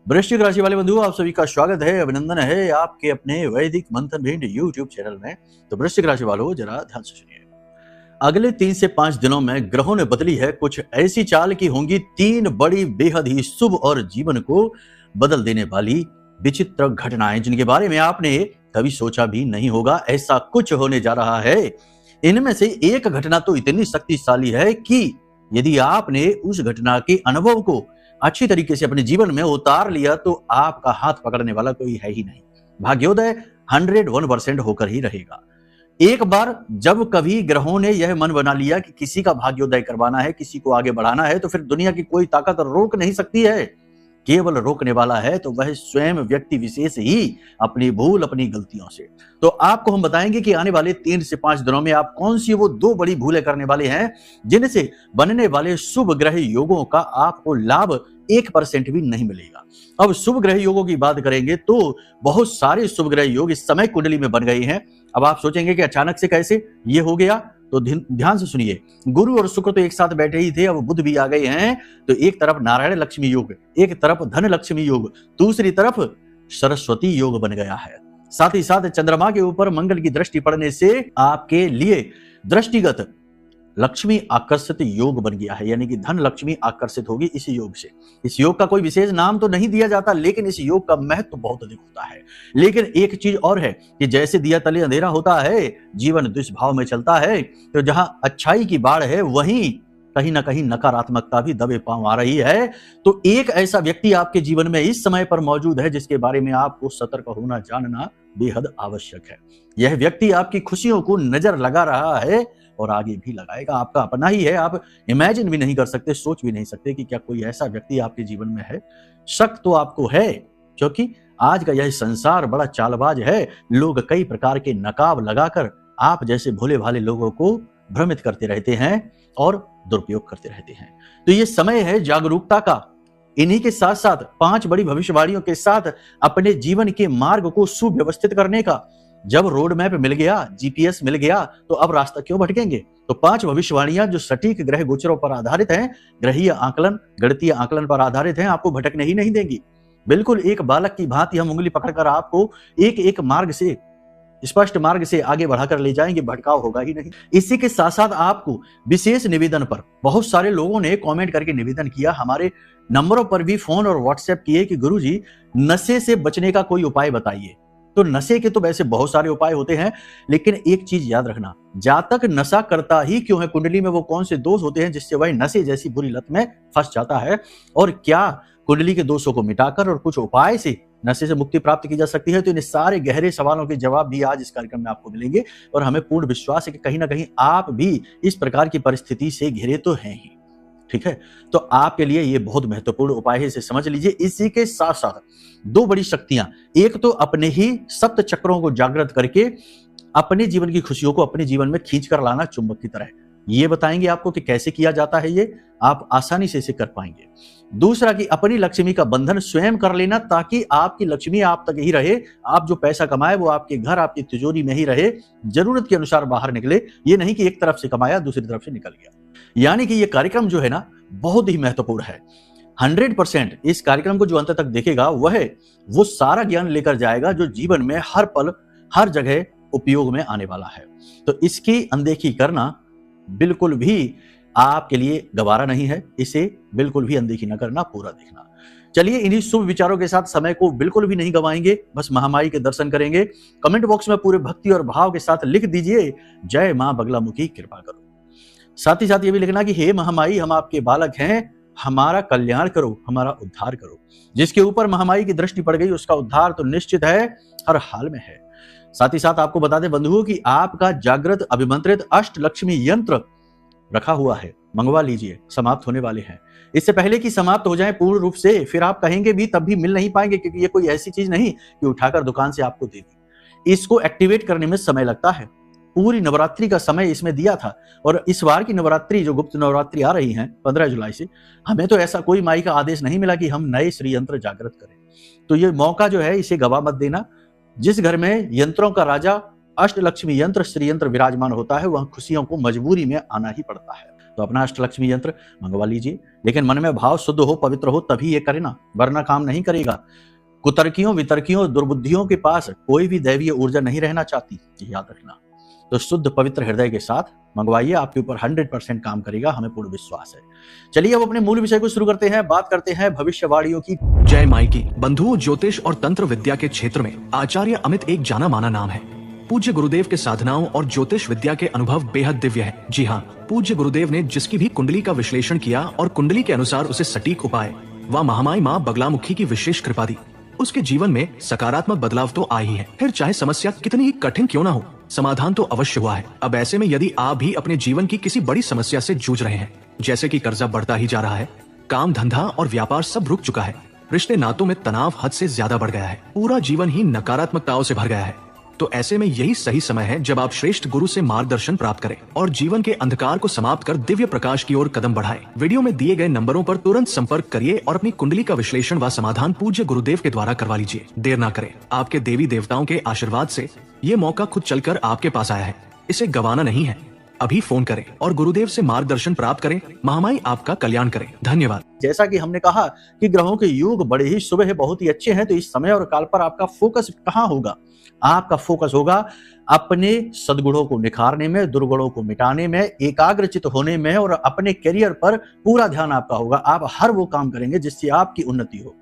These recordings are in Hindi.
वृश्चिक राशि वाले बंधुओं, आप सभी का स्वागत है, अभिनंदन है आपके अपने वैदिक मंथन भिंड यूट्यूब चैनल में। तो वृश्चिक राशि वालों, जरा ध्यान से सुनिए। अगले 3 से 5 दिनों में ग्रहों ने बदली है कुछ ऐसी चाल की होंगी 3 बड़ी बेहद ही शुभ और जीवन को बदल देने वाली विचित्र घटनाएं, जिनके बारे में आपने कभी सोचा भी नहीं होगा। ऐसा कुछ होने जा रहा है। इनमें से एक घटना तो इतनी शक्तिशाली है कि यदि आपने उस घटना के अनुभव को अच्छी तरीके से अपने जीवन में उतार लिया तो आपका हाथ पकड़ने वाला कोई है ही नहीं। भाग्योदय 101% होकर ही रहेगा। एक बार जब कभी ग्रहों ने यह मन बना लिया कि किसी का भाग्योदय करवाना है, किसी को आगे बढ़ाना है, तो फिर दुनिया की कोई ताकत रोक नहीं सकती है। केवल रोकने वाला है तो वह स्वयं व्यक्ति विशेष ही, अपनी भूल, अपनी गलतियों से। तो आपको हम बताएंगे कि आने वाले 3 से 5 दिनों में आप कौन सी वो 2 बड़ी भूलें करने वाले हैं जिनसे बनने वाले शुभ ग्रह योगों का आपको लाभ 1% भी नहीं मिलेगा। अब शुभ ग्रह योगों की बात करेंगे तो बहुत सारे शुभ ग्रह योग इस समय कुंडली में बन गए हैं। अब आप सोचेंगे कि अचानक से कैसे ये हो गया, तो ध्यान से सुनिए। गुरु और शुक्र तो एक साथ बैठे ही थे, अब बुध भी आ गए हैं। तो एक तरफ नारायण लक्ष्मी योग, एक तरफ धन लक्ष्मी योग, दूसरी तरफ सरस्वती योग बन गया है। साथ ही साथ चंद्रमा के ऊपर मंगल की दृष्टि पड़ने से आपके लिए दृष्टिगत लक्ष्मी आकर्षित योग बन गया है, यानी कि धन लक्ष्मी आकर्षित होगी इस योग से। इस योग का कोई विशेष नाम तो नहीं दिया जाता, लेकिन इस योग का महत्व तो बहुत अधिक होता है। लेकिन एक चीज और है कि जैसे दिया तले अंधेरा होता है, जीवन दुष्भाव में चलता है, तो जहां अच्छाई की बाढ़ है वहीं कहीं ना कहीं नकारात्मकता भी दबे पांव आ रही है। तो एक ऐसा व्यक्ति आपके जीवन में इस समय पर मौजूद है जिसके बारे में आपको सतर्क होना, जानना बेहद आवश्यक है। यह व्यक्ति आपकी खुशियों को नजर लगा रहा है और आगे भी लगाएगा। आपका अपना ही है, आप इमेजिन भी नहीं कर सकते, सोच भी नहीं सकते कि क्या कोई ऐसा व्यक्ति आपके जीवन में है। शक तो आपको है, क्योंकि आज का यह संसार बड़ा चालबाज है। लोग कई प्रकार के नकाब लगाकर आप जैसे भोले भाले लोगों को भ्रमित करते रहते हैं और दुरुपयोग करते रहते हैं। तो ये समय है जागरूकता का। इन्हीं के साथ साथ 5 बड़ी भविष्यवाणियों के साथ अपने जीवन के मार्ग को सुव्यवस्थित करने का। जब रोड मैप मिल गया, जीपीएस मिल गया, तो अब रास्ता क्यों भटकेंगे। तो 5 भविष्यवाणियां जो सटीक ग्रह गोचरों पर आधारित हैं, ग्रहीय आकलन, गणितीय आकलन पर आधारित हैं, आपको भटकने ही नहीं देंगी। बिल्कुल एक बालक की भांति हम उंगली पकड़कर आपको एक एक मार्ग से, स्पष्ट मार्ग से आगे बढ़ाकर ले जाएंगे, भटकाव होगा ही नहीं। इसी के साथ साथ आपको विशेष निवेदन पर बहुत सारे लोगों ने कमेंट करके निवेदन किया, हमारे नंबरों पर भी फोन और व्हाट्सएप किए कि गुरुजी नशे से बचने का कोई उपाय बताइए। तो नशे के तो वैसे बहुत सारे उपाय होते हैं, लेकिन एक चीज याद रखना, जातक नशा करता ही क्यों है, कुंडली में वो कौन से दोष होते हैं जिससे वह नशे जैसी बुरी लत में फंस जाता है, और क्या कुंडली के दोषों को मिटाकर और कुछ उपाय से नशे से मुक्ति प्राप्त की जा सकती है। तो इन सारे गहरे सवालों के जवाब भी आज इस कार्यक्रम में आपको मिलेंगे, और हमें पूर्ण विश्वास है कि कहीं ना कहीं आप भी इस प्रकार की परिस्थिति से घिरे तो हैं ही। ठीक है, तो आपके लिए ये बहुत महत्वपूर्ण उपाय है, इसे समझ लीजिए। इसी के साथ साथ 2 बड़ी शक्तियां, एक तो अपने ही सप्त चक्रों को जागृत करके अपने जीवन की खुशियों को अपने जीवन में खींच कर लाना चुंबक की तरह, ये बताएंगे आपको कि कैसे किया जाता है, ये आप आसानी से इसे कर पाएंगे। दूसरा कि अपनी लक्ष्मी का बंधन स्वयं कर लेना, ताकि आपकी लक्ष्मी आप तक ही रहे, आप जो पैसा कमाए वो आपके घर, आपकी तिजोरी में ही रहे, जरूरत के अनुसार बाहर निकले। ये नहीं कि एक तरफ से कमाया दूसरी तरफ से निकल गया। यानी कि ये कार्यक्रम जो है ना, बहुत ही महत्वपूर्ण है। 100% इस कार्यक्रम को जो अंत तक देखेगा वो सारा ज्ञान लेकर जाएगा जो जीवन में हर पल हर जगह उपयोग में आने वाला है। तो इसकी अनदेखी करना बिल्कुल भी आपके लिए गवारा नहीं है, इसे बिल्कुल भी अनदेखी न करना, पूरा देखना। चलिए, इन्हीं शुभ विचारों के साथ समय को बिल्कुल भी नहीं गवाएंगे, बस महामाई के दर्शन करेंगे। कमेंट बॉक्स में पूरे भक्ति और भाव के साथ लिख दीजिए, जय मां बगलामुखी कृपा करो। साथ ही साथ ये भी लिखना कि हे महामाई, हम आपके बालक हैं, हमारा कल्याण करो, हमारा उद्धार करो। जिसके ऊपर महामाई की दृष्टि पड़ गई उसका उद्धार तो निश्चित है, हर हाल में है। साथ ही साथ आपको बता दें बंधुओं कि आपका जागृत अभिमंत्रित अष्ट लक्ष्मी यंत्र रखा हुआ है, मंगवा लीजिए, समाप्त होने वाले हैं। इससे पहले कि समाप्त हो जाए पूर्ण रूप से, फिर आप कहेंगे भी तब भी मिल नहीं पाएंगे, क्योंकि ये कोई ऐसी चीज नहीं कि उठाकर दुकान से आपको दे दी। इसको एक्टिवेट करने में समय लगता है। पूरी नवरात्रि का समय इसमें दिया था, और इस बार की नवरात्रि जो गुप्त नवरात्रि आ रही है 15 जुलाई से, हमें तो ऐसा कोई माई का आदेश नहीं मिला कि हम नए श्री यंत्र जागृत करें। तो ये मौका जो है इसे गवा मत देना। जिस घर में यंत्रों का राजा अष्टलक्ष्मी यंत्र श्री यंत्र विराजमान होता है, वहां खुशियों को मजबूरी में आना ही पड़ता है। तो अपना अष्टलक्ष्मी यंत्र मंगवा लीजिए, लेकिन मन में भाव शुद्ध हो, पवित्र हो, तभी ये करे ना, वरना काम नहीं करेगा। कुतर्कियों, वितर्कियों, दुर्बुद्धियों के पास कोई भी दैवीय ऊर्जा नहीं रहना चाहती, याद रखना। तो शुद्ध पवित्र हृदय के साथ मंगवाइए, आपके ऊपर 100% काम करेगा, हमें पूर्ण विश्वास है। चलिए अब अपने मूल विषय को शुरू करते हैं, बात करते हैं भविष्यवाणियों की। जय माई की बंधुओं, ज्योतिष और तंत्र विद्या के क्षेत्र में आचार्य अमित एक जाना माना नाम है। पूज्य गुरुदेव के साधनाओं और ज्योतिष विद्या के अनुभव बेहद दिव्य है। जी हाँ, पूज्य गुरुदेव ने जिसकी भी कुंडली का विश्लेषण किया और कुंडली के अनुसार उसे सटीक उपाय व महामाई माँ बगलामुखी की विशेष कृपा दी, उसके जीवन में सकारात्मक बदलाव तो आ ही है। फिर चाहे समस्या कितनी ही कठिन क्यों ना हो, समाधान तो अवश्य हुआ है। अब ऐसे में यदि आप भी अपने जीवन की किसी बड़ी समस्या से जूझ रहे हैं, जैसे कि कर्जा बढ़ता ही जा रहा है, काम धंधा और व्यापार सब रुक चुका है, रिश्ते नातों में तनाव हद से ज्यादा बढ़ गया है, पूरा जीवन ही नकारात्मकताओं से भर गया है, तो ऐसे में यही सही समय है जब आप श्रेष्ठ गुरु से मार्गदर्शन प्राप्त करें और जीवन के अंधकार को समाप्त कर दिव्य प्रकाश की ओर कदम बढ़ाएं। वीडियो में दिए गए नंबरों पर तुरंत संपर्क करिए और अपनी कुंडली का विश्लेषण व समाधान पूज्य गुरुदेव के द्वारा करवा लीजिए। देर ना करें, आपके देवी देवताओं के आशीर्वाद से ये मौका खुद चलकर आपके पास आया है, इसे गंवाना नहीं है। अभी फोन करें और गुरुदेव से मार्गदर्शन प्राप्त करें। महामाई आपका कल्याण करें। धन्यवाद। जैसा कि हमने कहा कि ग्रहों के योग बड़े ही शुभ है, बहुत ही अच्छे हैं, तो इस समय और काल पर आपका फोकस कहाँ होगा? आपका फोकस होगा अपने सद्गुणों को निखारने में, दुर्गुणों को मिटाने में, एकाग्रचित होने में, और अपने करियर पर पूरा ध्यान आपका होगा। आप हर वो काम करेंगे जिससे आपकी उन्नति हो,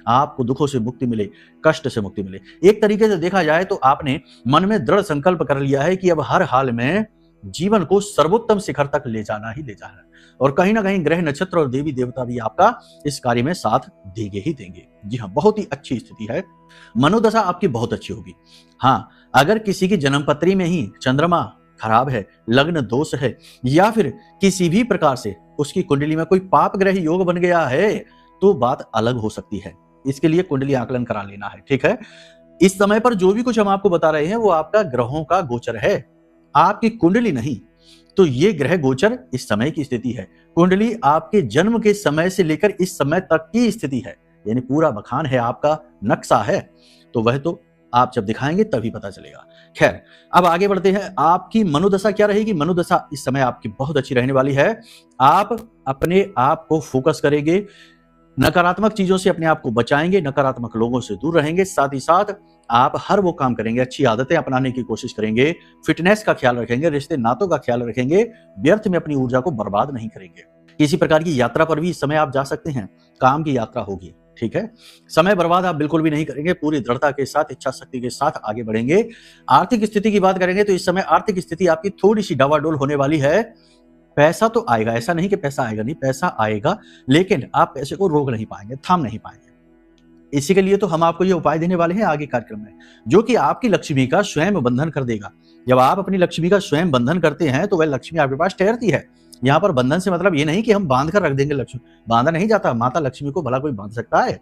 आपको दुखों से मुक्ति मिले, कष्ट से मुक्ति मिले। एक तरीके से देखा जाए तो आपने मन में दृढ़ संकल्प कर लिया है कि अब हर हाल में जीवन को सर्वोत्तम शिखर तक ले जाना ही ले जाना है, और कहीं ना कहीं ग्रह नक्षत्र और देवी देवता भी आपका इस कार्य में साथ देंगे ही देंगे। जी हाँ, बहुत ही अच्छी स्थिति है, मनोदशा आपकी बहुत अच्छी होगी। हाँ, अगर किसी की जन्मपत्री में ही चंद्रमा खराब है, लग्न दोष है, या फिर किसी भी प्रकार से उसकी कुंडली में कोई पाप ग्रह योग बन गया है, तो बात अलग हो सकती है। इसके लिए कुंडली आकलन करा लेना है, ठीक है। इस समय पर जो भी कुछ हम आपको बता रहे हैं वो आपका ग्रहों का गोचर है, आपकी कुंडली नहीं। तो ये ग्रह गोचर इस समय की स्थिति है, कुंडली आपके जन्म के समय से लेकर इस समय तक की स्थिति है, यानी पूरा बखान है, आपका नक्शा है। तो वह तो आप जब दिखाएंगे तभी पता चलेगा। खैर, अब आगे बढ़ते हैं। आपकी मनोदशा क्या रहेगी? मनोदशा इस समय आपकी बहुत अच्छी रहने वाली है। आप अपने आप को फोकस करेंगे, नकारात्मक चीजों से अपने आप को बचाएंगे, नकारात्मक लोगों से दूर रहेंगे, साथ ही साथ आप हर वो काम करेंगे, अच्छी आदतें अपनाने की कोशिश करेंगे, फिटनेस का ख्याल रखेंगे, रिश्ते नातों का ख्याल रखेंगे, व्यर्थ में अपनी ऊर्जा को बर्बाद नहीं करेंगे। किसी प्रकार की यात्रा पर भी इस समय आप जा सकते हैं, काम की यात्रा होगी, ठीक है। समय बर्बाद आप बिल्कुल भी नहीं करेंगे, पूरी दृढ़ता के साथ, इच्छा शक्ति के साथ आगे बढ़ेंगे। आर्थिक स्थिति की बात करेंगे तो इस समय आर्थिक स्थिति आपकी थोड़ी सी डवाडोल होने वाली है। पैसा तो आएगा, ऐसा नहीं कि पैसा आएगा नहीं, पैसा आएगा, लेकिन आप पैसे को रोक नहीं पाएंगे, थाम नहीं पाएंगे। इसी के लिए तो हम आपको ये उपाय देने वाले हैं आगे कार्यक्रम में, जो कि आपकी लक्ष्मी का स्वयं बंधन कर देगा। जब आप अपनी लक्ष्मी का स्वयं बंधन करते हैं तो वह लक्ष्मी आपके पास ठहरती है। यहाँ पर बंधन से मतलब ये नहीं कि हम बांध कर रख देंगे लक्ष्मी, बांधा नहीं जाता। माता लक्ष्मी को भला कोई बांध सकता है,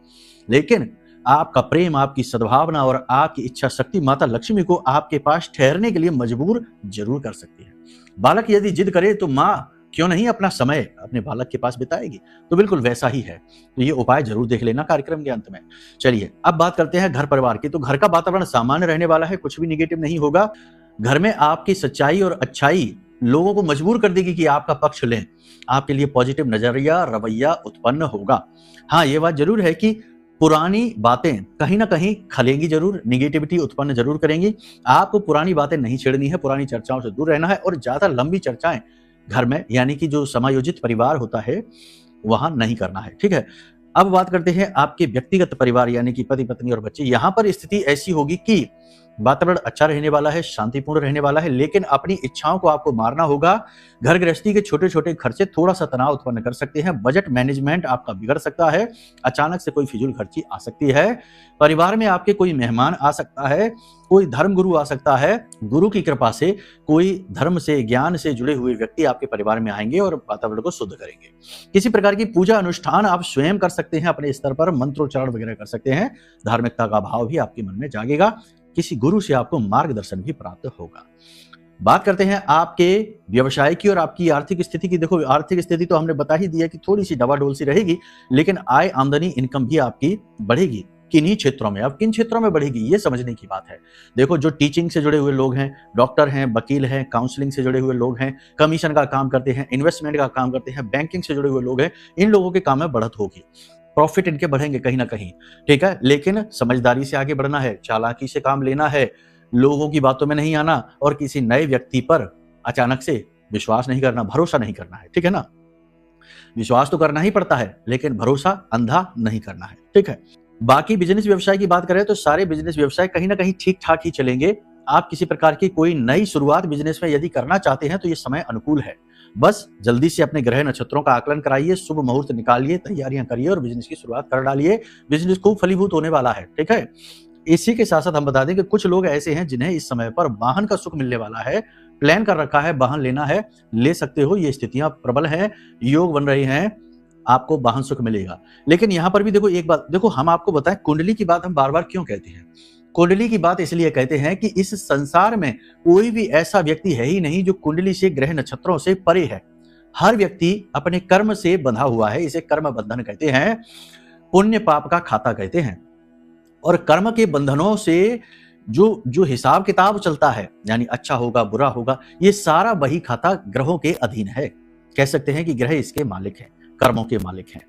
लेकिन आपका प्रेम, आपकी सद्भावना और आपकी इच्छा शक्ति माता लक्ष्मी को आपके पास ठहरने के लिए मजबूर जरूर कर सकती है। बालक यदि जिद करे तो माँ क्यों नहीं अपना समय अपने बालक के पास बिताएगी, तो बिल्कुल वैसा ही है। तो ये उपाय जरूर देख लेना कार्यक्रम के अंत में। चलिए अब बात करते हैं घर परिवार की। तो घर का वातावरण सामान्य रहने वाला है, कुछ भी निगेटिव नहीं होगा। घर में आपकी सच्चाई और अच्छाई लोगों को मजबूर कर देगी कि आपका पक्ष लें, आपके लिए पॉजिटिव नजरिया, रवैया उत्पन्न होगा। हाँ, ये बात जरूर है कि पुरानी बातें कहीं ना कहीं खलेंगी जरूर, निगेटिविटी उत्पन्न जरूर करेंगी। आपको पुरानी बातें नहीं छेड़नी है, पुरानी चर्चाओं से दूर रहना है, और ज्यादा लंबी चर्चाएं घर में, यानी कि जो समायोजित परिवार होता है, वहां नहीं करना है, ठीक है। अब बात करते हैं आपके व्यक्तिगत परिवार, यानी कि पति पत्नी और बच्चे। यहां पर स्थिति ऐसी होगी कि वातावरण अच्छा रहने वाला है, शांतिपूर्ण रहने वाला है, लेकिन अपनी इच्छाओं को आपको मारना होगा। घर गृहस्थी के छोटे छोटे खर्चे थोड़ा सा तनाव उत्पन्न कर सकते हैं। बजट मैनेजमेंट आपका बिगड़ सकता है, अचानक से कोई फिजूल खर्ची आ सकती है। परिवार में आपके कोई मेहमान आ सकता है, कोई धर्म गुरु आ सकता है। गुरु की कृपा से कोई धर्म से, ज्ञान से जुड़े हुए व्यक्ति आपके परिवार में आएंगे और वातावरण को शुद्ध करेंगे। किसी प्रकार की पूजा अनुष्ठान आप स्वयं कर सकते हैं, अपने स्तर पर मंत्रोच्चारण वगैरह कर सकते हैं। धार्मिकता का भाव भी आपके मन में जागेगा। किसी गुरु से आपको मार्गदर्शन भी प्राप्त होगा। बात करते हैं आपके व्यवसाय की और आपकी आर्थिक स्थिति की। देखो, आर्थिक स्थिति तो हमने बता ही दिया कि थोड़ी सी डवाडोल सी रहेगी, लेकिन आय, आमदनी, इनकम भी आपकी बढ़ेगी। किन्हीं क्षेत्रों में। अब किन क्षेत्रों में बढ़ेगी ये समझने की बात है। देखो, जो टीचिंग से जुड़े हुए लोग हैं, डॉक्टर हैं, वकील हैं, काउंसलिंग से जुड़े हुए लोग हैं, कमीशन का काम करते हैं, इन्वेस्टमेंट का काम करते हैं, बैंकिंग से जुड़े हुए लोग हैं, इन लोगों के काम में बढ़त होगी, प्रॉफिट इनके बढ़ेंगे कहीं ना कहीं, ठीक है। लेकिन समझदारी से आगे बढ़ना है, चालाकी से काम लेना है, लोगों की बातों में नहीं आना और किसी नए व्यक्ति पर अचानक से विश्वास नहीं करना, भरोसा नहीं करना है, ठीक है ना। विश्वास तो करना ही पड़ता है, लेकिन भरोसा अंधा नहीं करना है, ठीक है। बाकी बिजनेस व्यवसाय की बात करें तो सारे बिजनेस व्यवसाय कहीं ना कहीं ठीक ठाक ही चलेंगे। आप किसी प्रकार की कोई नई शुरुआत बिजनेस में यदि करना चाहते हैं तो ये समय अनुकूल है। बस जल्दी से अपने ग्रह नक्षत्रों का आकलन कराइए, शुभ मुहूर्त निकालिए, तैयारियां करिए और बिजनेस की शुरुआत कर डालिए। बिजनेस खूब फलीभूत होने वाला है, ठीक है। इसी के साथ साथ हम बता दें कि कुछ लोग ऐसे हैं जिन्हें इस समय पर वाहन का सुख मिलने वाला है, प्लान कर रखा है, वाहन लेना है, ले सकते हो, ये स्थितियां प्रबल हैं, योग बन रही हैं, आपको वाहन सुख मिलेगा। लेकिन यहां पर भी देखो एक बात, देखो हम आपको बताएं कुंडली की बात हम बार बार क्यों कहते हैं। कुंडली की बात इसलिए कहते हैं कि इस संसार में कोई भी ऐसा व्यक्ति है ही नहीं जो कुंडली से, ग्रह नक्षत्रों से परे है। हर व्यक्ति अपने कर्म से बंधा हुआ है, इसे कर्म बंधन कहते हैं, पुण्य पाप का खाता कहते हैं। और कर्म के बंधनों से जो जो हिसाब किताब चलता है, यानी अच्छा होगा बुरा होगा, ये सारा वही खाता ग्रहों के अधीन है। कह सकते हैं कि ग्रह इसके मालिक हैं, कर्मों के मालिक हैं।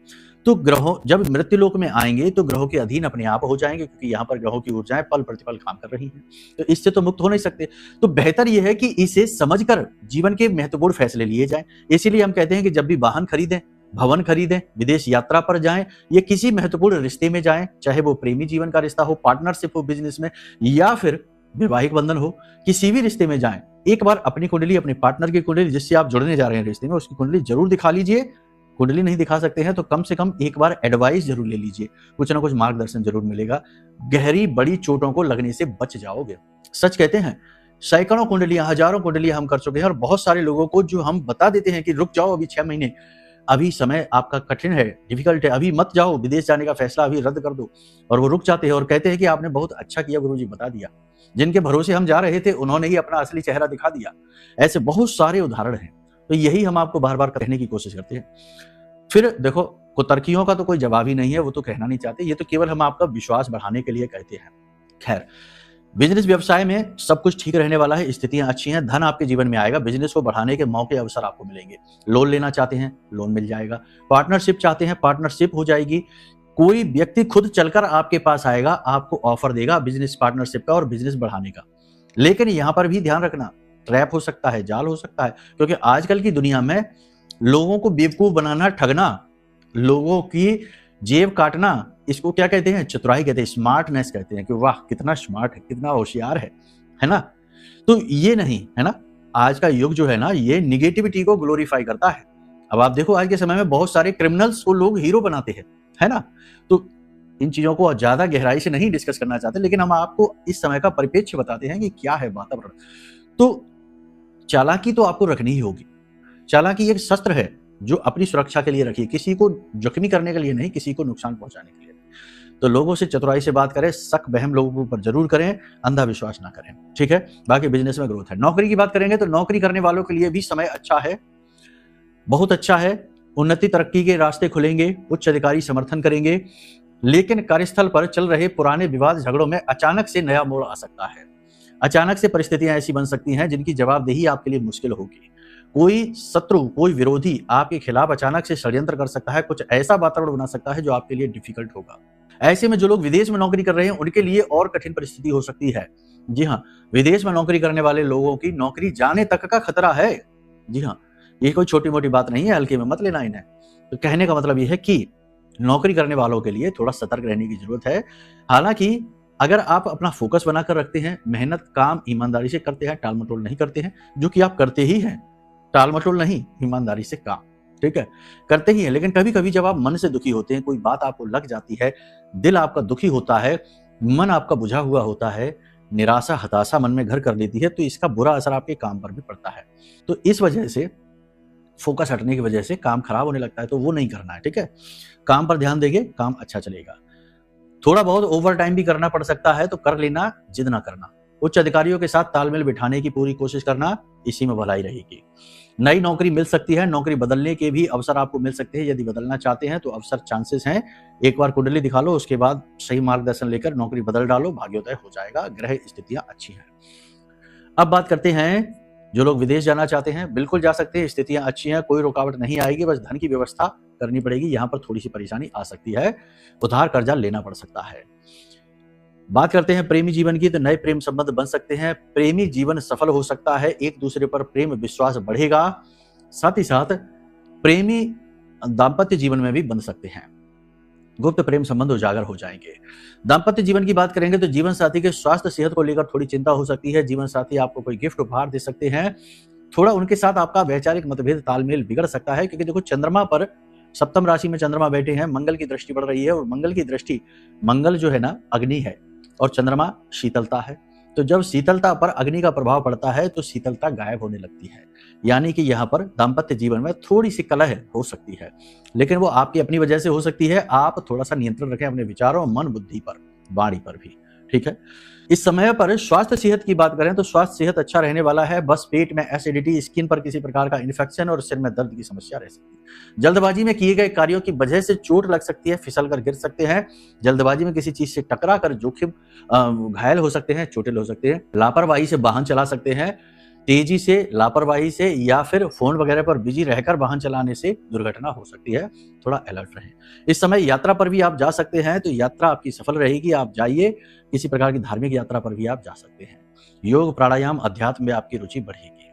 तो ग्रहों जब मृत्युलोक में आएंगे तो ग्रहों के अधीन अपने आप हो जाएंगे, क्योंकि यहाँ पर ग्रहों की ऊर्जाएं पल प्रतिपल काम कर रही हैं, तो इससे तो मुक्त हो नहीं सकते। तो बेहतर यह है कि इसे समझकर जीवन के महत्वपूर्ण फैसले लिए जाएं। इसीलिए हम कहते हैं कि जब भी वाहन खरीदें, भवन खरीदें, विदेश यात्रा पर जाएं, या किसी महत्वपूर्ण रिश्ते में जाएं, चाहे वो प्रेमी जीवन का रिश्ता हो, पार्टनरशिप हो बिजनेस में, या फिर वैवाहिक बंधन हो, किसी भी रिश्ते में जाएं, एक बार अपनी कुंडली, अपने पार्टनर की कुंडली, जिससे आप जुड़ने जा रहे हैं रिश्ते में, उसकी कुंडली जरूर दिखा लीजिए। कुंडली नहीं दिखा सकते हैं तो कम से कम एक बार एडवाइस जरूर ले लीजिए, कुछ ना कुछ मार्गदर्शन जरूर मिलेगा। गहरी बड़ी चोटों को लगने से बच जाओगे। सच कहते हैं, सैकड़ों कुंडलियां, हजारों कुंडलियां हम कर चुके हैं, और बहुत सारे लोगों को जो हम बता देते हैं कि रुक जाओ अभी 6 महीने, अभी समय आपका कठिन है, डिफिकल्ट है, अभी मत जाओ, विदेश जाने का फैसला अभी रद्द कर दो, और वो रुक जाते हैं और कहते हैं कि आपने बहुत अच्छा किया गुरुजी, बता दिया। जिनके भरोसे हम जा रहे थे उन्होंने ही अपना असली चेहरा दिखा दिया। ऐसे बहुत सारे उदाहरण हैं। तो यही हम आपको बार बार कहने की कोशिश करते हैं। फिर देखो, कुतर्कियों का तो कोई जवाब ही नहीं है, वो तो कहना नहीं चाहते, ये तो केवल हम आपका विश्वास बढ़ाने के लिए कहते हैं। खैर, बिजनेस व्यवसाय में सब कुछ ठीक रहने वाला है, स्थितियां अच्छी हैं, धन आपके जीवन में आएगा, बिजनेस को बढ़ाने के मौके अवसर आपको मिलेंगे। लोन लेना चाहते हैं, लोन मिल जाएगा। पार्टनरशिप चाहते हैं, पार्टनरशिप हो जाएगी। कोई व्यक्ति खुद चलकर आपके पास आएगा, आपको ऑफर देगा बिजनेस पार्टनरशिप का और बिजनेस बढ़ाने का। लेकिन यहां पर भी ध्यान रखना, ट्रैप हो सकता है, जाल हो सकता है, क्योंकि आजकल की दुनिया में लोगों को बेवकूफ बनाना, ठगना, लोगों की जेब काटना, इसको क्या कहते हैं? चतुराई कहते हैं, स्मार्टनेस कहते हैं, कि वाह कितना स्मार्ट है, कितना होशियार है ना। तो ये नहीं है ना, आज का युग जो है ना, ये निगेटिविटी को ग्लोरीफाई करता है। अब आप देखो, आज के समय में बहुत सारे क्रिमिनल्स को लोग हीरो बनाते हैं, है ना। तो इन चीजों को ज्यादा गहराई से नहीं डिस्कस करना चाहते, लेकिन हम आपको इस समय का परिप्रेक्ष्य बताते हैं कि क्या है वातावरण। तो चालाकी तो आपको रखनी ही होगी। चालाकी एक शस्त्र है जो अपनी सुरक्षा के लिए रखिए, किसी को जख्मी करने के लिए नहीं, किसी को नुकसान पहुंचाने के लिए नहीं। तो लोगों से चतुराई से बात करें, शक बहम लोगों के ऊपर जरूर करें, अंधा विश्वास ना करें, ठीक है। बाकी बिजनेस में ग्रोथ है। नौकरी की बात करेंगे तो नौकरी करने वालों के लिए भी समय अच्छा है, बहुत अच्छा है। उन्नति तरक्की के रास्ते खुलेंगे, उच्च अधिकारी समर्थन करेंगे। लेकिन कार्यस्थल पर चल रहे पुराने विवाद झगड़ों में अचानक से नया मोड़ आ सकता है। अचानक से परिस्थितियां ऐसी बन सकती हैं जिनकी जवाबदेही आपके लिए मुश्किल होगी। कोई शत्रु, कोई विरोधी आपके खिलाफ अचानक से षड्यंत्र कर सकता है, कुछ ऐसा वातावरण बना सकता है जो आपके लिए डिफिकल्ट होगा। ऐसे में जो लोग विदेश में नौकरी कर रहे हैं उनके लिए और कठिन परिस्थिति हो सकती है। जी हाँ, विदेश में नौकरी करने वाले लोगों की नौकरी जाने तक का खतरा है। जी हाँ, ये कोई छोटी मोटी बात नहीं है, हल्के में मत लेना इन्हें। तो कहने का मतलब यह है कि नौकरी करने वालों के लिए थोड़ा सतर्क रहने की जरूरत है। हालांकि अगर आप अपना फोकस बनाकर रखते हैं, मेहनत, काम ईमानदारी से करते हैं, टाल मटोल नहीं करते हैं, जो कि आप करते ही हैं, टाल मटोल नहीं, ईमानदारी से काम, ठीक है, करते ही हैं। लेकिन कभी कभी जब आप मन से दुखी होते हैं, कोई बात आपको लग जाती है, दिल आपका दुखी होता है, मन आपका बुझा हुआ होता है, निराशा, हताशा मन में घर कर लेती है, तो इसका बुरा असर आपके काम पर भी पड़ता है। तो इस वजह से, फोकस हटने की वजह से काम खराब होने लगता है, तो वो नहीं करना है, ठीक है। काम पर ध्यान देंगे, काम अच्छा चलेगा। थोड़ा बहुत ओवर टाइम भी करना पड़ सकता है तो कर लेना, जिद ना करना। उच्च अधिकारियों के साथ तालमेल बिठाने की पूरी कोशिश करना, इसी में भलाई रहेगी। नई नौकरी मिल सकती है, नौकरी बदलने के भी अवसर आपको मिल सकते हैं। यदि बदलना चाहते हैं तो अवसर चांसेस हैं। एक बार कुंडली दिखा लो, उसके बाद सही मार्गदर्शन लेकर नौकरी बदल डालो, भाग्योदय हो जाएगा। ग्रह स्थितियां अच्छी हैं। अब बात करते हैं जो लोग विदेश जाना चाहते हैं, बिल्कुल जा सकते हैं, स्थितियां अच्छी हैं, कोई रुकावट नहीं आएगी, बस धन की व्यवस्था करनी पड़ेगी। यहां पर थोड़ी सी परेशानी आ सकती है, उधार कर्जा लेना पड़ सकता है। बात करते हैं प्रेमी जीवन की, तो नए प्रेम संबंध बन सकते हैं, प्रेमी जीवन सफल हो सकता है, एक दूसरे पर प्रेम विश्वास बढ़ेगा, साथ ही साथ प्रेमी दाम्पत्य जीवन में भी बन सकते हैं, गुप्त प्रेम संबंध उजागर हो जाएंगे। दाम्पत्य जीवन की बात करेंगे तो जीवन साथी के स्वास्थ्य सेहत को लेकर थोड़ी चिंता हो सकती है। जीवन साथी आपको कोई गिफ्ट उपहार दे सकते हैं, थोड़ा उनके साथ आपका वैचारिक मतभेद तालमेल बिगड़ सकता है, क्योंकि देखो चंद्रमा पर, सप्तम राशि में चंद्रमा बैठे हैं, मंगल की दृष्टि पड़ रही है, और मंगल की दृष्टि, मंगल जो है ना अग्नि है और चंद्रमा शीतलता है। तो जब शीतलता पर अग्नि का प्रभाव पड़ता है तो शीतलता गायब होने लगती है, यानी कि यहाँ पर दाम्पत्य जीवन में थोड़ी सी कलह हो सकती है, लेकिन वो आपकी अपनी वजह से हो सकती है। आप थोड़ा सा नियंत्रण रखें अपने विचारों, मन बुद्धि पर, वाणी पर भी, ठीक है। इस समय पर स्वास्थ्य सेहत की बात करें तो स्वास्थ्य सेहत अच्छा रहने वाला है, बस पेट में एसिडिटी, स्किन पर किसी प्रकार का इन्फेक्शन और सिर में दर्द की समस्या रह सकती है। जल्दबाजी में किए गए कार्यों की वजह से चोट लग सकती है, फिसल कर गिर सकते हैं, जल्दबाजी में किसी चीज से टकरा कर जोखिम घायल हो सकते हैं, चोटिल हो सकते हैं, लापरवाही से वाहन चला सकते हैं, तेजी से, लापरवाही से या फिर फोन वगैरह पर बिजी रहकर वाहन चलाने से दुर्घटना हो सकती है, थोड़ा अलर्ट रहें। इस समय यात्रा पर भी आप जा सकते हैं, तो यात्रा आपकी सफल रहेगी, आप जाइए। किसी प्रकार की धार्मिक यात्रा पर भी आप जा सकते हैं। योग, प्राणायाम, अध्यात्म में आपकी रुचि बढ़ेगी।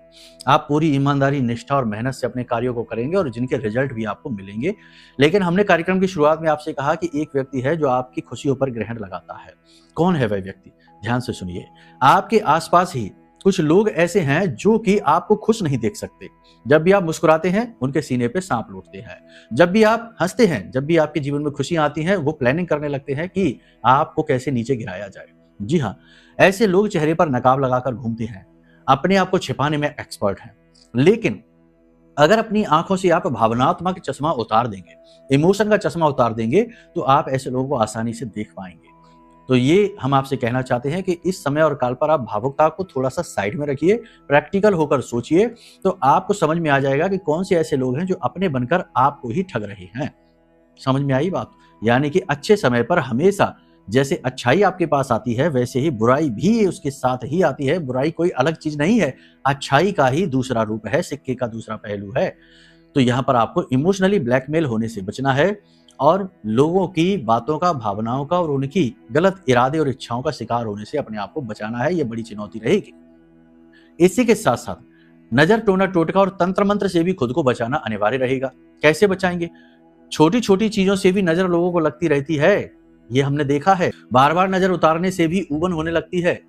आप पूरी ईमानदारी, निष्ठा और मेहनत से अपने कार्यों को करेंगे और जिनके रिजल्ट भी आपको मिलेंगे। लेकिन हमने कार्यक्रम की शुरुआत में आपसे कहा कि एक व्यक्ति है जो आपकी खुशियों पर ग्रहण लगाता है। कौन है वह व्यक्ति? ध्यान से सुनिए। आपके आसपास ही कुछ लोग ऐसे हैं जो कि आपको खुश नहीं देख सकते। जब भी आप मुस्कुराते हैं उनके सीने पे सांप लौटते हैं, जब भी आप हंसते हैं, जब भी आपके जीवन में खुशियां आती हैं, वो प्लानिंग करने लगते हैं कि आपको कैसे नीचे गिराया जाए। जी हाँ, ऐसे लोग चेहरे पर नकाब लगाकर घूमते हैं, अपने आप को छिपाने में एक्सपर्ट हैं। लेकिन अगर अपनी आंखों से आप भावनात्मक चश्मा उतार देंगे, इमोशन का चश्मा उतार देंगे, तो आप ऐसे लोगों को आसानी से देख पाएंगे। तो ये हम आपसे कहना चाहते हैं कि इस समय और काल पर आप भावुकता को थोड़ा सा साइड में रखिए, प्रैक्टिकल होकर सोचिए, तो आपको समझ में आ जाएगा कि कौन से ऐसे लोग हैं जो अपने बनकर आपको ही ठग रहे हैं। समझ में आई बात? यानी कि अच्छे समय पर हमेशा जैसे अच्छाई आपके पास आती है, वैसे ही बुराई भी उसके साथ ही आती है। बुराई कोई अलग चीज नहीं है, अच्छाई का ही दूसरा रूप है, सिक्के का दूसरा पहलू है। तो यहाँ पर आपको इमोशनली ब्लैकमेल होने से बचना है और लोगों की बातों का, भावनाओं का और उनकी गलत इरादे और इच्छाओं का शिकार होने से अपने आप को बचाना है। यह बड़ी चुनौती रहेगी। इसी के साथ साथ नजर, टोना, टोटका और तंत्र मंत्र से भी खुद को बचाना अनिवार्य रहेगा। कैसे बचाएंगे? छोटी छोटी चीजों से भी नजर लोगों को लगती रहती है, ये हमने देखा है। बार बार नजर उतारने से भी ऊबन होने लगती है।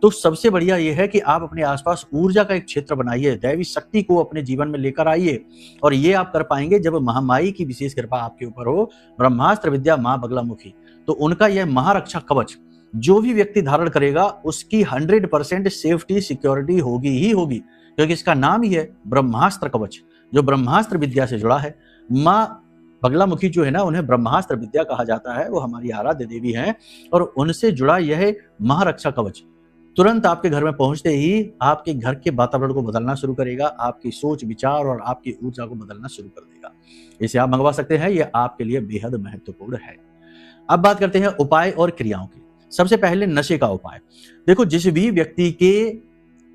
तो सबसे बढ़िया यह है कि आप अपने आसपास ऊर्जा का एक क्षेत्र बनाइए, दैवी शक्ति को अपने जीवन में लेकर आइए, और ये आप कर पाएंगे जब महामाई की विशेष कृपा आपके ऊपर हो। ब्रह्मास्त्र विद्या मां बगलामुखी, तो उनका यह महारक्षा कवच जो भी व्यक्ति धारण करेगा उसकी 100% सेफ्टी, सिक्योरिटी होगी ही होगी, क्योंकि इसका नाम ही है ब्रह्मास्त्र कवच, जो ब्रह्मास्त्र विद्या से जुड़ा है। मां बगलामुखी जो है ना, उन्हें ब्रह्मास्त्र विद्या कहा जाता है, वो हमारी आराध्य देवी हैं, और उनसे जुड़ा यह महारक्षा कवच तुरंत आपके घर में पहुंचते ही आपके घर के वातावरण को बदलना शुरू करेगा, आपकी सोच, विचार और आपकी ऊर्जा को बदलना शुरू कर देगा। इसे आप मंगवा सकते हैं, यह आपके लिए बेहद महत्वपूर्ण है। अब बात करते हैं उपाय और क्रियाओं की। सबसे पहले नशे का उपाय। देखो, जिस भी व्यक्ति के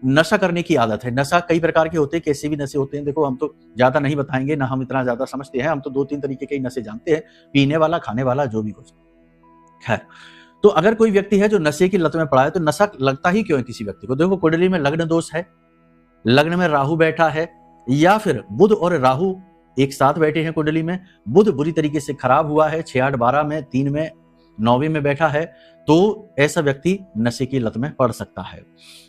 नशा करने की आदत है, नशा कई प्रकार के होते हैं, कैसे भी नशे होते हैं। देखो, हम तो ज्यादा नहीं बताएंगे, ना हम इतना ज्यादा समझते हैं, हम तो 2-3 तरीके के नशे जानते हैं, पीने वाला, खाने वाला, जो भी कुछ। खैर, तो अगर कोई व्यक्ति है जो नशे की लत में पड़ा है, तो नशा लगता ही क्यों है किसी व्यक्ति को? देखो, कुंडली में लग्न दोष है, लग्न में राहु बैठा है, या फिर बुध और राहु एक साथ बैठे हैं कुंडली में, बुध बुरी तरीके से खराब हुआ है, 6, 8, 12 में, 3 में, 9वीं में बैठा है, तो ऐसा व्यक्ति नशे की लत में पड़ सकता है,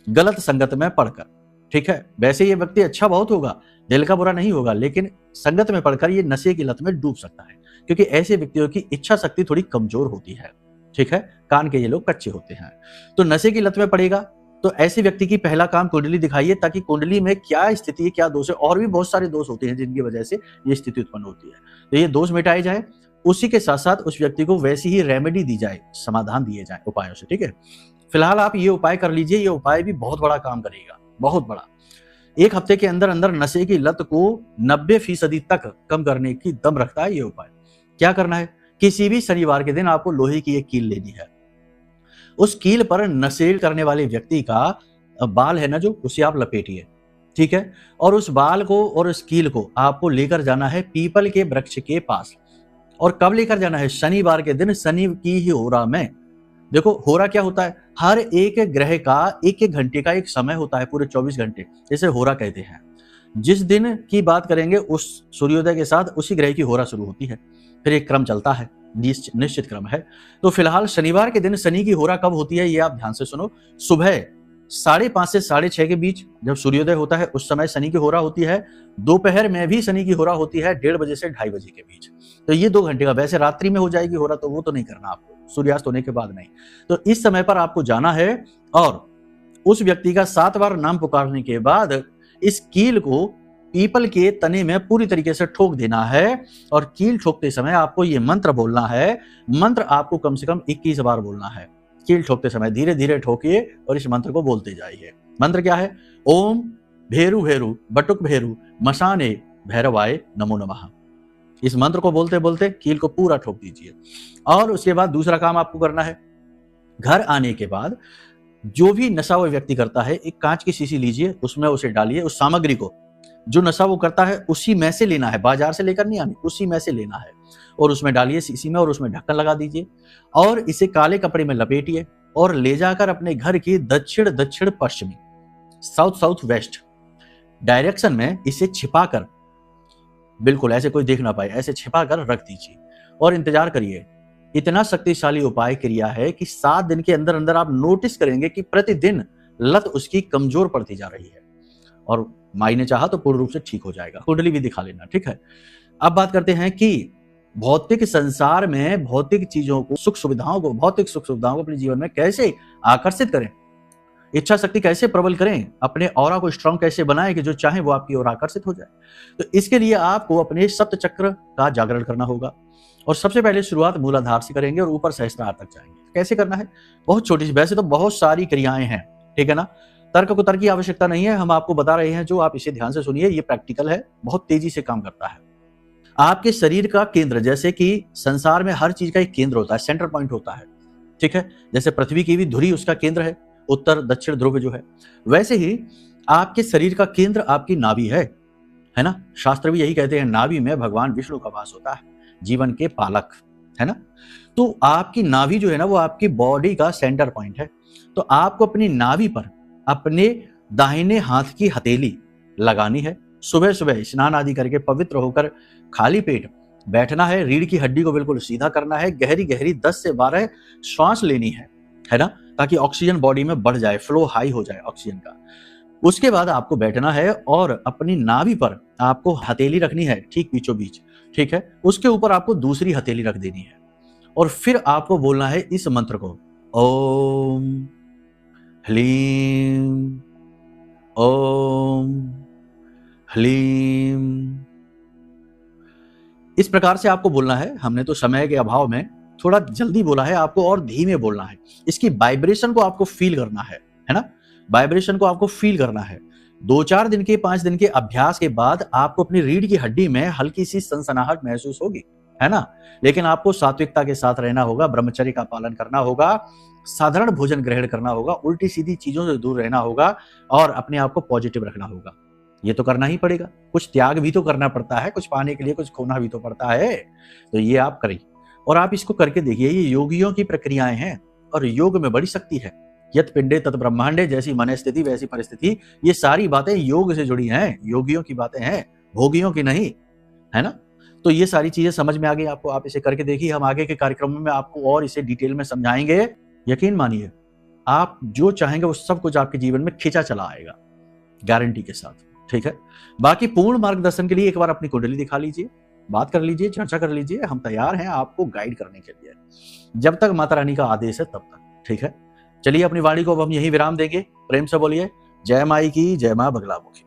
गलत संगत में पड़कर। ठीक है, वैसे ये व्यक्ति अच्छा बहुत होगा, दिल का बुरा नहीं होगा, लेकिन संगत में पड़कर ये नशे की लत में डूब सकता है, क्योंकि ऐसे व्यक्तियों की इच्छा शक्ति थोड़ी कमजोर होती है। ठीक है, कान के ये लोग कच्चे होते हैं। तो नशे की लत में पड़ेगा, तो ऐसे व्यक्ति की पहला काम कुंडली दिखाइए, ताकि कुंडली में क्या स्थिति है, क्या दोष है। और भी बहुत सारे दोष होते हैं जिनकी वजह से ये स्थिति उत्पन्न होती है, तो ये दोष मिटाए जाए। उसी के साथ साथ उस व्यक्ति को वैसी ही रेमेडी दी जाए, समाधान दिए जाए उपायों से। ठीक है, फिलहाल आप ये उपाय कर लीजिए, ये उपाय भी बहुत बड़ा काम करेगा, बहुत बड़ा। 1 हफ्ते के अंदर अंदर नशे की लत को 90% तक कम करने की दम रखता है ये उपाय। क्या करना है? किसी भी शनिवार के दिन आपको लोहे की एक कील लेनी है। उस कील पर नशे करने वाले व्यक्ति का बाल है ना जो, उसे आप लपेटिए, ठीक है? और उस बाल को और उस कील को आपको लेकर जाना है पीपल के वृक्ष के पास। और कब लेकर जाना है? शनिवार के दिन, शनि की ही होरा में। देखो होरा क्या होता है? हर एक ग्रह का 1-1 घंटे का एक समय होता है, पूरे 24 घंटे, जैसे होरा कहते हैं। जिस दिन की बात करेंगे उस सूर्योदय के साथ उसी ग्रह की होरा शुरू होती है, फिर एक क्रम चलता है, निश्चित क्रम है। तो फिलहाल शनिवार के दिन शनि की होरा कब होती है ये आप ध्यान से सुनो। सुबह 5:30 से 6:30 के बीच जब सूर्योदय होता है उस समय शनि की होरा होती है। दोपहर में भी शनि की होरा होती है 1:30 बजे से 2:30 बजे के बीच। तो ये 2 घंटे का, वैसे रात्रि में हो जाएगी होरा तो वो तो नहीं करना आपको, सूर्यास्त होने के बाद नहीं। तो इस समय पर आपको जाना है और उस व्यक्ति का 7 बार नाम पुकारने के बाद इस कील को पीपल के तने में पूरी तरीके से ठोक देना है। और कील ठोकते समय आपको ये मंत्र बोलना है। मंत्र आपको कम से कम 21 बार बोलना है। कील ठोकते समय धीरे धीरे ठोकिए और इस मंत्र को बोलते जाइए। मंत्र क्या है? ओम भेरु भेरु बटुक भेरु मशाने भैरवाय नमो नमः। इस मंत्र को बोलते बोलते कील को पूरा ठोक दीजिए। और उसके बाद दूसरा काम आपको करना है, घर आने के बाद जो भी नशा वो व्यक्ति करता है, एक कांच की शीशी लीजिए, उसमें उसे डालिए। उस सामग्री को, जो नशा वो करता है उसी में से लेना है, बाजार से लेकर नहीं आनी, उसी में से लेना है और उसमें डालिए शीशी में और उसमें ढक्कन लगा दीजिए और इसे काले कपड़े में लपेटिए और ले जाकर अपने घर की दक्षिण दक्षिण पश्चिमी, साउथ साउथ वेस्ट डायरेक्शन में इसे छिपाकर, बिल्कुल ऐसे कोई देख ना पाए, ऐसे छिपाकर रख दीजिए और इंतजार करिए। इतना शक्तिशाली उपाय क्रिया है कि 7 दिन के अंदर अंदर आप नोटिस करेंगे कि प्रतिदिन लत उसकी कमजोर पड़ती जा रही है और माई ने चाहा तो पूर्ण रूप से ठीक हो जाएगा। कुंडली भी दिखा लेना, ठीक है? अब बात करते हैं कि भौतिक संसार में भौतिक चीजों को, भौतिक सुख सुविधाओं को अपने जीवन में कैसे आकर्षित करें, इच्छा शक्ति कैसे प्रबल करें, अपने ऑरा को स्ट्रांग कैसे बनाएं कि जो चाहे वो आपकी ओर आकर्षित हो जाए। तो इसके लिए आपको अपने सप्त चक्र का जागरण करना होगा और सबसे पहले शुरुआत मूलाधार से करेंगे और ऊपर सहस्त्रार तक जाएंगे। कैसे करना है? बहुत छोटी सी, वैसे तो बहुत सारी क्रियाएं हैं, ठीक है ना? तर्क को तर्क की आवश्यकता नहीं है, हम आपको बता रहे हैं जो, आप इसे ध्यान से सुनिए, ये प्रैक्टिकल है, बहुत तेजी से काम करता है। आपके शरीर का केंद्र, जैसे कि संसार में हर चीज का एक केंद्र होता है, सेंटर पॉइंट होता है, ठीक है? जैसे पृथ्वी की भी धुरी उसका केंद्र है, उत्तर दक्षिण ध्रुव जो है, वैसे ही आपके शरीर का केंद्र आपकी नाभि है ना? शास्त्र भी यही कहते हैं, नाभि में भगवान विष्णु का वास होता है, जीवन के पालक, है ना? तो आपकी नाभि जो है ना वो आपकी बॉडी का सेंटर पॉइंट है। तो आपको अपनी नाभि पर अपने दाहिने हाथ की हथेली लगानी है। सुबह सुबह स्नान आदि करके पवित्र होकर खाली पेट बैठना है। रीढ़ की हड्डी को बिल्कुल सीधा करना है। गहरी गहरी 10 से 12 श्वास लेनी है ना? ताकि ऑक्सीजन बॉडी में बढ़ जाए, फ्लो हाई हो जाए ऑक्सीजन का। उसके बाद आपको बैठना है और अपनी नाभि पर आपको हथेली रखनी है, ठीक बीचों बीच, ठीक है? उसके ऊपर आपको दूसरी हथेली रख देनी है और फिर आपको बोलना है इस मंत्र को, ओम ह्लीम ओम ह्लीम। इस प्रकार से आपको बोलना है। हमने तो समय के अभाव में थोड़ा जल्दी बोला है, आपको और धीमे बोलना है। इसकी वाइब्रेशन को आपको फील करना है ना? वाइब्रेशन को आपको फील करना है। 2-4 दिन के, 5 दिन के अभ्यास के बाद आपको अपनी रीढ़ की हड्डी में हल्की सी सनसनाहट महसूस होगी, है ना? लेकिन आपको सात्विकता के साथ रहना होगा, ब्रह्मचर्य का पालन करना होगा, साधारण भोजन ग्रहण करना होगा, उल्टी सीधी चीजों से दूर रहना होगा और अपने आप को पॉजिटिव रखना होगा। ये तो करना ही पड़ेगा, कुछ त्याग भी तो करना पड़ता है, कुछ पाने के लिए कुछ खोना भी तो पड़ता है। तो ये आप करिए और आप इसको करके देखिए। ये योगियों की प्रक्रियाएं हैं और योग में बड़ी शक्ति है। यत पिंडे तत ब्रह्मांडे, जैसी मन स्थिति वैसी परिस्थिति, ये सारी बातें योग से जुड़ी हैं, योगियों की बातें हैं, भोगियों की नहीं, है ना? तो ये सारी चीजें समझ में आ गई आपको, आप इसे करके देखिए। हम आगे के कार्यक्रमों में आपको और इसे डिटेल में समझाएंगे। यकीन मानिए, आप जो चाहेंगे वो सब कुछ आपके जीवन में खींचा चला आएगा, गारंटी के साथ, ठीक है? बाकी पूर्ण मार्गदर्शन के लिए एक बार अपनी कुंडली दिखा लीजिए, बात कर लीजिए, चर्चा कर लीजिए। हम तैयार हैं आपको गाइड करने के लिए, जब तक माता रानी का आदेश है तब तक, ठीक है? चलिए, अपनी वाणी को अब हम यही विराम देंगे। प्रेम से बोलिए, जय माई की, जय मां बगलामुखी।